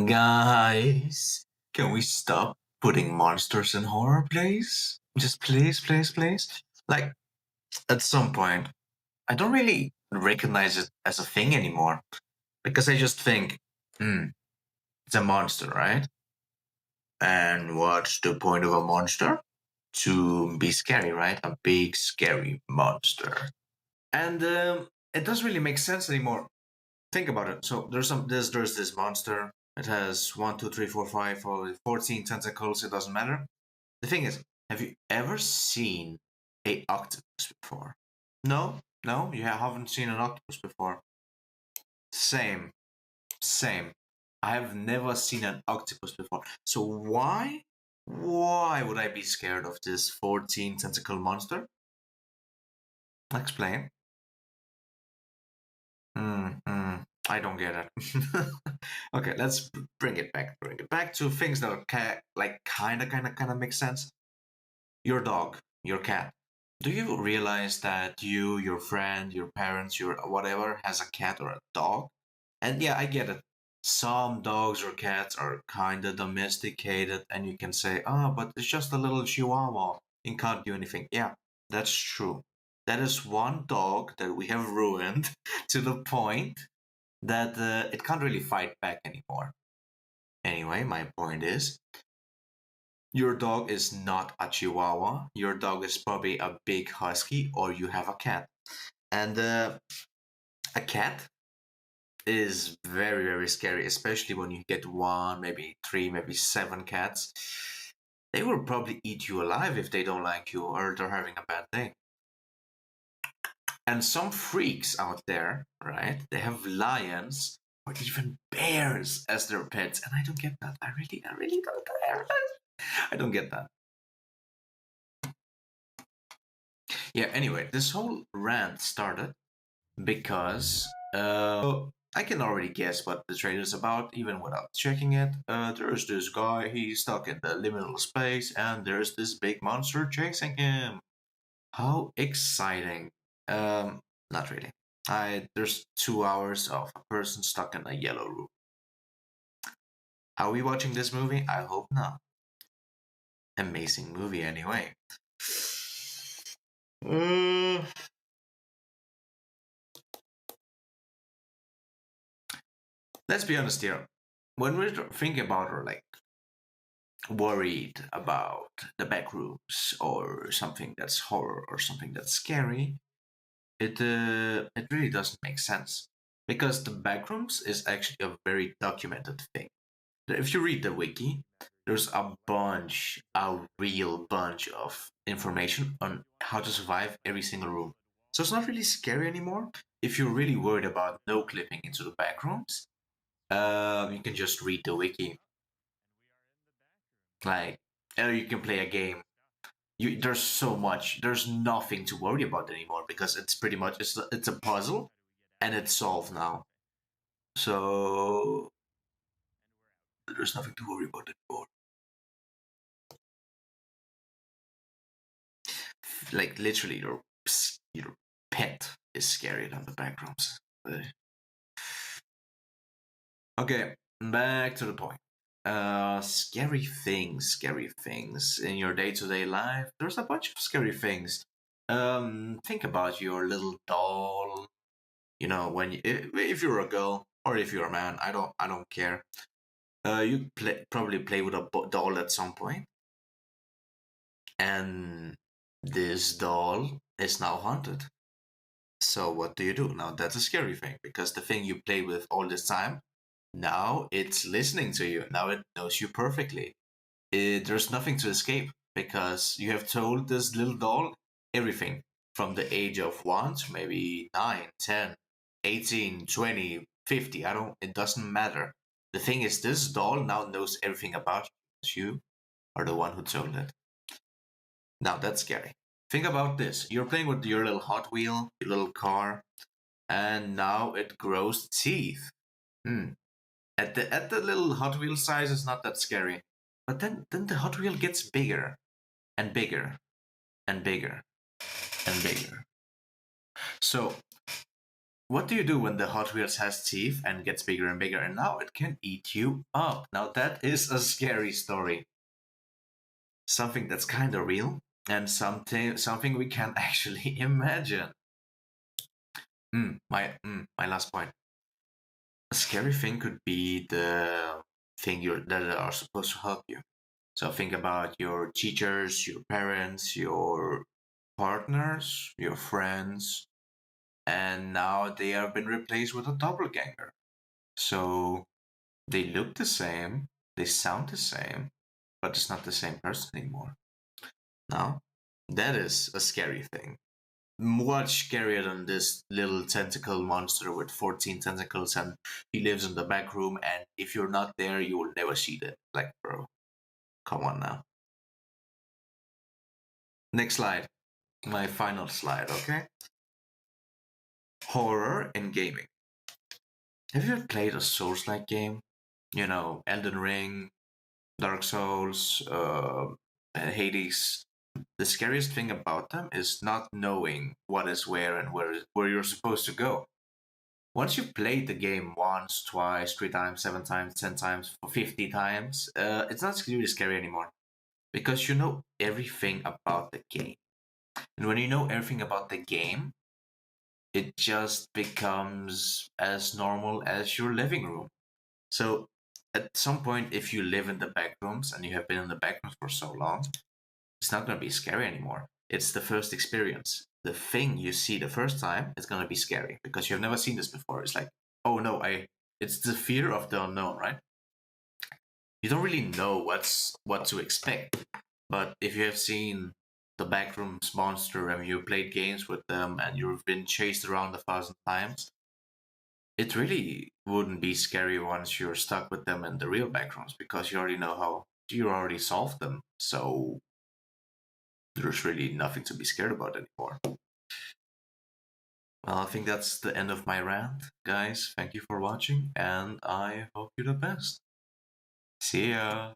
Guys, can we stop putting monsters in horror, please? Just please, please, please. Like, at some point, I don't really recognize it as a thing anymore because I just think, it's a monster, right? And what's the point of a monster? To be scary, right? A big, scary monster. And it doesn't really make sense anymore. Think about it. So there's this monster. It has 1, 2, 3, 4, 5, or 14 tentacles. It doesn't matter. The thing is, have you ever seen a octopus before? No, no, you haven't seen an octopus before. Same, same. I have never seen an octopus before. So why would I be scared of this 14 tentacle monster? Explain. I don't get it. Okay, let's bring it back. Bring it back to things that are like kind of make sense. Your dog, your cat. Do you realize that you, your friend, your parents, your whatever has a cat or a dog? And yeah, I get it. Some dogs or cats are kind of domesticated, and you can say, oh, but it's just a little chihuahua and can't do anything. Yeah, that's true. That is one dog that we have ruined to the point that it can't really fight back anymore. Anyway, my point is your dog is not a chihuahua. Your dog is probably a big husky, or you have a cat. And a cat is very, very scary, especially when you get one, maybe three, maybe seven cats. They will probably eat you alive if they don't like you or they're having a bad day. And some freaks out there, right? They have lions or even bears as their pets, and I don't get that. I really don't. I don't get that. Yeah. Anyway, this whole rant started because I can already guess what the trailer is about, even without checking it. There's this guy, he's stuck in the liminal space, and there's this big monster chasing him. How exciting! Not really. There's 2 hours of a person stuck in a yellow room. Are we watching this movie? I hope not. Amazing movie, anyway. Uh, let's be honest here. When we're thinking about or like worried about the back rooms or something that's horror or something that's scary, it really doesn't make sense because the backrooms is actually a very documented thing. If you read the wiki, there's a real bunch of information on how to survive every single room. So it's not really scary anymore. If you're really worried about no clipping into the backrooms, you can just read the wiki. Like, or you can play a game. There's so much. There's nothing to worry about anymore because it's pretty much it's a puzzle, and it's solved now. So there's nothing to worry about anymore. Like literally, your pet is scarier than the backrooms. Okay, back to the point. Scary things in your day-to-day life. There's a bunch of scary things. Think about your little doll. You know, if you're a girl or if you're a man, I don't care. You probably play with a doll at some point, and this doll is now haunted. So what do you do? Now that's a scary thing because the thing you play with all this time, now it's listening to you. Now it knows you perfectly. There's nothing to escape because you have told this little doll everything from the age of 1 to maybe 9, 10, 18, 20, 50. It doesn't matter. The thing is, this doll now knows everything about you. You are the one who told it. Now that's scary. Think about this. You're playing with your little Hot Wheel, your little car, and now it grows teeth. Hmm. At the little Hot Wheel size, it's not that scary. But then the Hot Wheel gets bigger and bigger and bigger and bigger. So what do you do when the Hot Wheels has teeth and gets bigger and bigger, and now it can eat you up? Now that is a scary story. Something that's kind of real and something we can actually imagine. My last point. A scary thing could be the thing that are supposed to help you. So think about your teachers, your parents, your partners, your friends, and now they have been replaced with a doppelganger. So they look the same, they sound the same, but it's not the same person anymore. Now, that is a scary thing. Much scarier than this little tentacle monster with 14 tentacles, and he lives in the back room, and if you're not there, you will never see that. Like, bro, come on now. Next slide. My final slide, okay? Horror in gaming. Have you ever played a Souls-like game? You know, Elden Ring, Dark Souls, Hades. The scariest thing about them is not knowing what is where and where you're supposed to go. Once you've played the game once, twice, 3 times, 7 times, 10 times, 50 times, it's not really scary anymore because you know everything about the game. And when you know everything about the game, it just becomes as normal as your living room. So at some point, if you live in the back rooms and you have been in the back rooms for so long, it's not going to be scary anymore. It's the first experience. The thing you see the first time is going to be scary because you've never seen this before. It's like, oh no, it's the fear of the unknown, right? You don't really know what to expect. But if you have seen the Backrooms monster and you played games with them and you've been chased around 1,000 times, it really wouldn't be scary once you're stuck with them in the real Backrooms because you already know how you already solved them. So there's really nothing to be scared about anymore. Well, I think that's the end of my rant, guys. Thank you for watching, and I hope you the best. See ya.